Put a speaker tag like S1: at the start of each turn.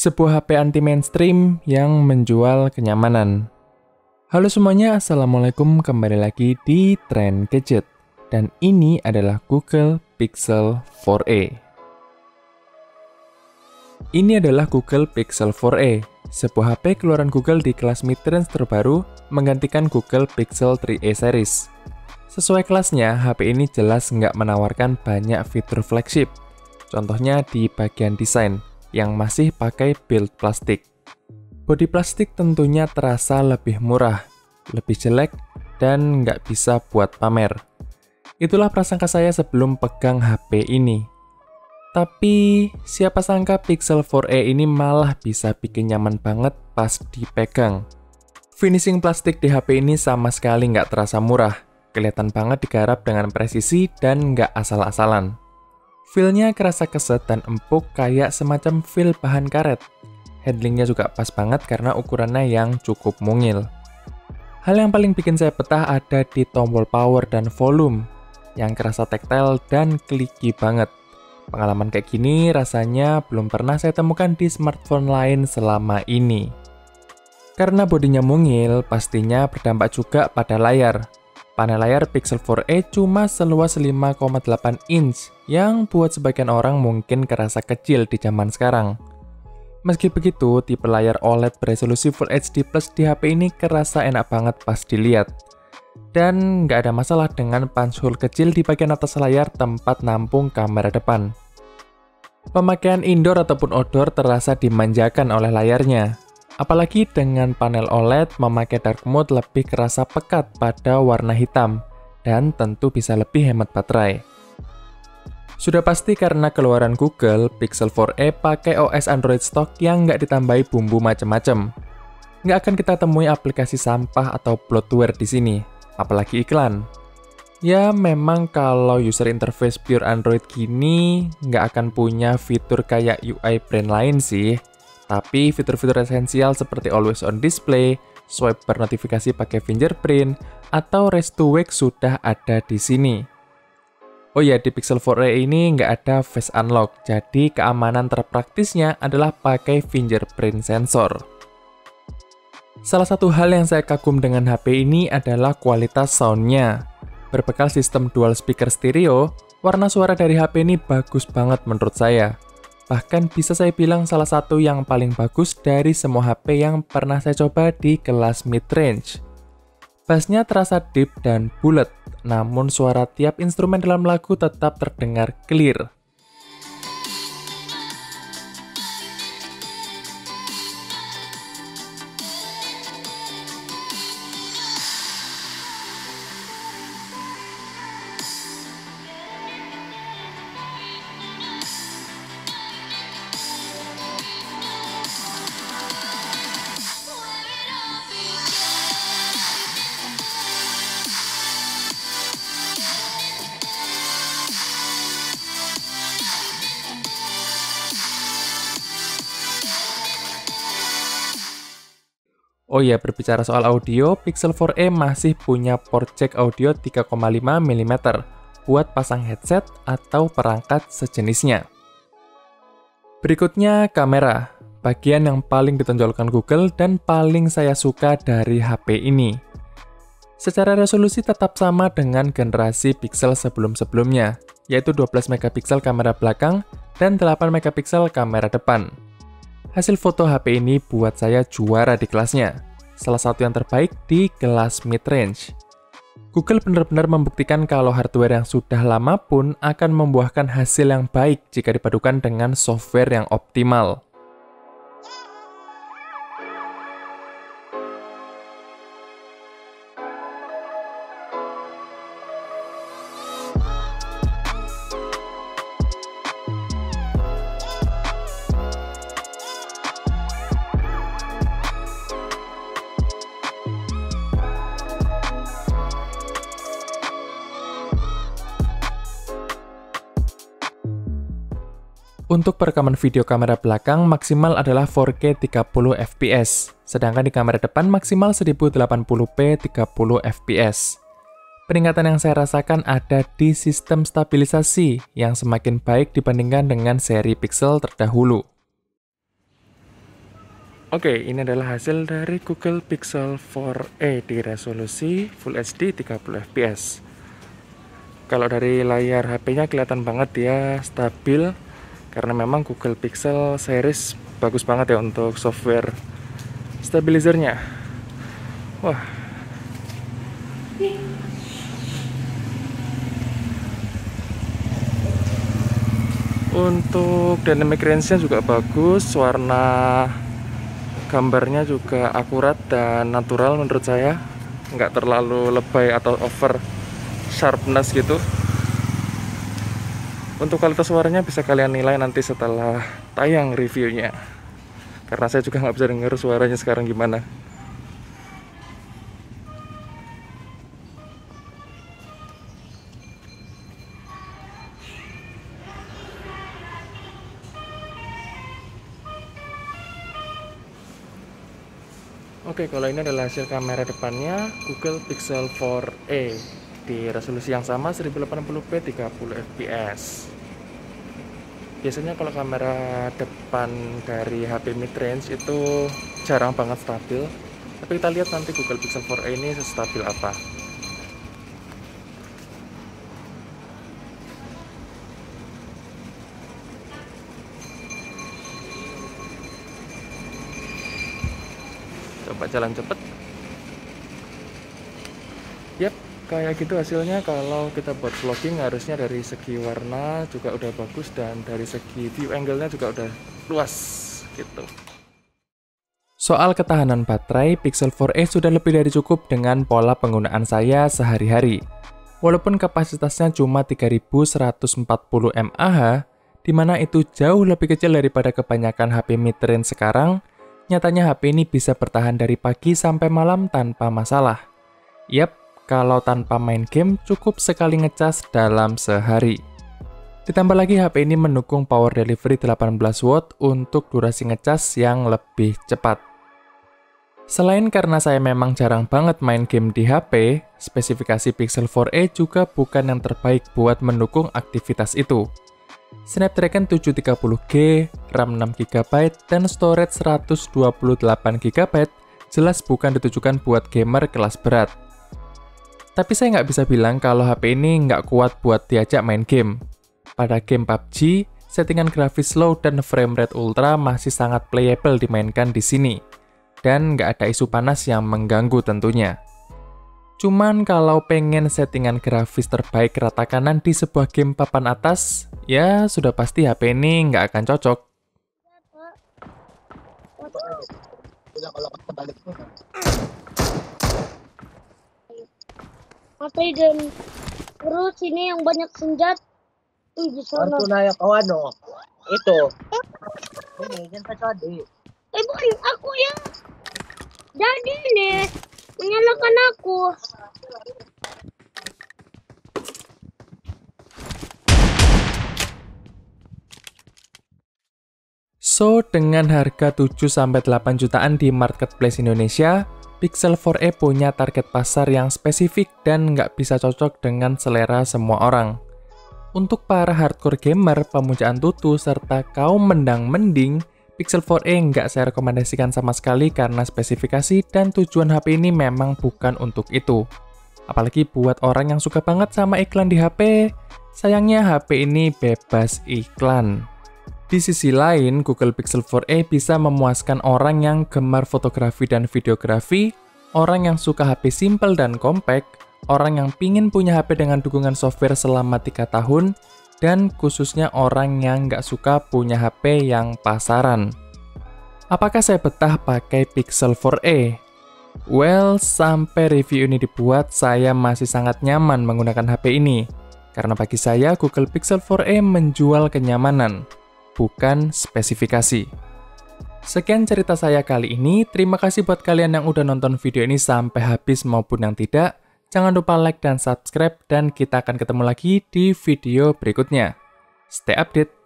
S1: sebuah HP anti-mainstream yang menjual kenyamanan. Halo semuanya, Assalamualaikum, kembali lagi di Tren Gadget. Dan ini adalah Google Pixel 4a. Ini adalah Google Pixel 4a, sebuah HP keluaran Google di kelas mid-range terbaru menggantikan Google Pixel 3a series. Sesuai kelasnya, HP ini jelas nggak menawarkan banyak fitur flagship. Contohnya di bagian desain, yang masih pakai build plastik. Bodi plastik tentunya terasa lebih murah, lebih jelek, dan nggak bisa buat pamer. Itulah prasangka saya sebelum pegang HP ini. Tapi, siapa sangka Pixel 4a ini malah bisa bikin nyaman banget pas dipegang. Finishing plastik di HP ini sama sekali nggak terasa murah, kelihatan banget digarap dengan presisi dan nggak asal-asalan. Feel-nya kerasa keset dan empuk kayak semacam feel bahan karet. Handlingnya juga pas banget karena ukurannya yang cukup mungil. Hal yang paling bikin saya betah ada di tombol power dan volume, yang kerasa tactile dan clicky banget. Pengalaman kayak gini rasanya belum pernah saya temukan di smartphone lain selama ini. Karena bodinya mungil, pastinya berdampak juga pada layar. Panel layar Pixel 4a cuma seluas 5,8 inch, yang buat sebagian orang mungkin kerasa kecil di zaman sekarang. Meski begitu, tipe layar OLED beresolusi Full HD Plus di HP ini kerasa enak banget pas dilihat. Dan nggak ada masalah dengan punch hole kecil di bagian atas layar tempat nampung kamera depan. Pemakaian indoor ataupun outdoor terasa dimanjakan oleh layarnya. Apalagi dengan panel OLED, memakai dark mode lebih kerasa pekat pada warna hitam, dan tentu bisa lebih hemat baterai. Sudah pasti karena keluaran Google, Pixel 4a pakai OS Android stock yang nggak ditambahi bumbu macem-macem. Nggak akan kita temui aplikasi sampah atau bloatware di sini, apalagi iklan. Ya memang kalau user interface pure Android gini, nggak akan punya fitur kayak UI brand lain sih. Tapi fitur-fitur esensial seperti always on display, swipe bernotifikasi pakai fingerprint, atau rest to wake sudah ada di sini. Oh ya, di Pixel 4a ini nggak ada face unlock, jadi keamanan terpraktisnya adalah pakai fingerprint sensor. Salah satu hal yang saya kagum dengan HP ini adalah kualitas sound-nya. Berbekal sistem dual speaker stereo, warna suara dari HP ini bagus banget menurut saya. Bahkan bisa saya bilang salah satu yang paling bagus dari semua HP yang pernah saya coba di kelas mid-range. Bassnya terasa deep dan bulat, namun suara tiap instrumen dalam lagu tetap terdengar clear. Oh ya, berbicara soal audio, Pixel 4a masih punya port jack audio 3,5 mm buat pasang headset atau perangkat sejenisnya. Berikutnya, kamera, bagian yang paling ditonjolkan Google dan paling saya suka dari HP ini. Secara resolusi tetap sama dengan generasi Pixel sebelum-sebelumnya, yaitu 12 megapiksel kamera belakang dan 8 megapiksel kamera depan. Hasil foto HP ini buat saya juara di kelasnya, salah satu yang terbaik di kelas mid-range. Google benar-benar membuktikan kalau hardware yang sudah lama pun akan membuahkan hasil yang baik jika dipadukan dengan software yang optimal. Untuk perekaman video kamera belakang maksimal adalah 4K 30 fps, sedangkan di kamera depan maksimal 1080p 30 fps. Peningkatan yang saya rasakan ada di sistem stabilisasi yang semakin baik dibandingkan dengan seri Pixel terdahulu. Oke, ini adalah hasil dari Google Pixel 4a di resolusi Full HD 30 fps. Kalau dari layar HP-nya kelihatan banget dia stabil, karena memang Google Pixel series bagus banget ya untuk software stabilizernya. Wah. Untuk dynamic range-nya juga bagus, warna gambarnya juga akurat dan natural menurut saya, nggak terlalu lebay atau over sharpness gitu. Untuk kualitas suaranya bisa kalian nilai nanti setelah tayang reviewnya, karena saya juga nggak bisa denger suaranya sekarang gimana. Oke, kalau ini adalah hasil kamera depannya Google Pixel 4a di resolusi yang sama 1080p 30 fps. Biasanya kalau kamera depan dari HP mid-range itu jarang banget stabil, tapi kita lihat nanti Google Pixel 4a ini sestabil apa. Coba jalan cepet. Yap, kayak gitu hasilnya. Kalau kita buat vlogging harusnya dari segi warna juga udah bagus, dan dari segi view angle-nya juga udah luas gitu. Soal ketahanan baterai, Pixel 4a sudah lebih dari cukup dengan pola penggunaan saya sehari-hari. Walaupun kapasitasnya cuma 3140 mAh, di mana itu jauh lebih kecil daripada kebanyakan HP mid-range sekarang, nyatanya HP ini bisa bertahan dari pagi sampai malam tanpa masalah. Yap, kalau tanpa main game cukup sekali ngecas dalam sehari. Ditambah lagi HP ini mendukung power delivery 18 watt untuk durasi ngecas yang lebih cepat. Selain karena saya memang jarang banget main game di HP, spesifikasi Pixel 4a juga bukan yang terbaik buat mendukung aktivitas itu. Snapdragon 730G, RAM 6GB, dan storage 128GB jelas bukan ditujukan buat gamer kelas berat. Tapi saya nggak bisa bilang kalau HP ini nggak kuat buat diajak main game. Pada game PUBG, settingan grafis low dan frame rate ultra masih sangat playable dimainkan di sini. Dan nggak ada isu panas yang mengganggu tentunya. Cuman kalau pengen settingan grafis terbaik rata kanan di sebuah game papan atas, ya sudah pasti HP ini nggak akan cocok.
S2: Matay dan terus ini yang banyak senjat. Di sana.
S3: Kartu na yung kawan, no? Ito. Ini, dyan sa tadi.
S2: Boy, aku yang jadi nih menyalakan aku.
S1: So, dengan harga 7-8 jutaan di marketplace Indonesia, Pixel 4a punya target pasar yang spesifik dan nggak bisa cocok dengan selera semua orang. Untuk para hardcore gamer, pemujaan tutu, serta kaum mendang-mending, Pixel 4a nggak saya rekomendasikan sama sekali karena spesifikasi dan tujuan HP ini memang bukan untuk itu. Apalagi buat orang yang suka banget sama iklan di HP, sayangnya HP ini bebas iklan. Di sisi lain, Google Pixel 4a bisa memuaskan orang yang gemar fotografi dan videografi, orang yang suka HP simple dan compact, orang yang pingin punya HP dengan dukungan software selama 3 tahun, dan khususnya orang yang nggak suka punya HP yang pasaran. Apakah saya betah pakai Pixel 4a? Well, sampai review ini dibuat, saya masih sangat nyaman menggunakan HP ini. Karena bagi saya, Google Pixel 4a menjual kenyamanan, bukan spesifikasi. Sekian cerita saya kali ini. Terima kasih buat kalian yang udah nonton video ini sampai habis maupun yang tidak. Jangan lupa like dan subscribe, dan kita akan ketemu lagi di video berikutnya. Stay update!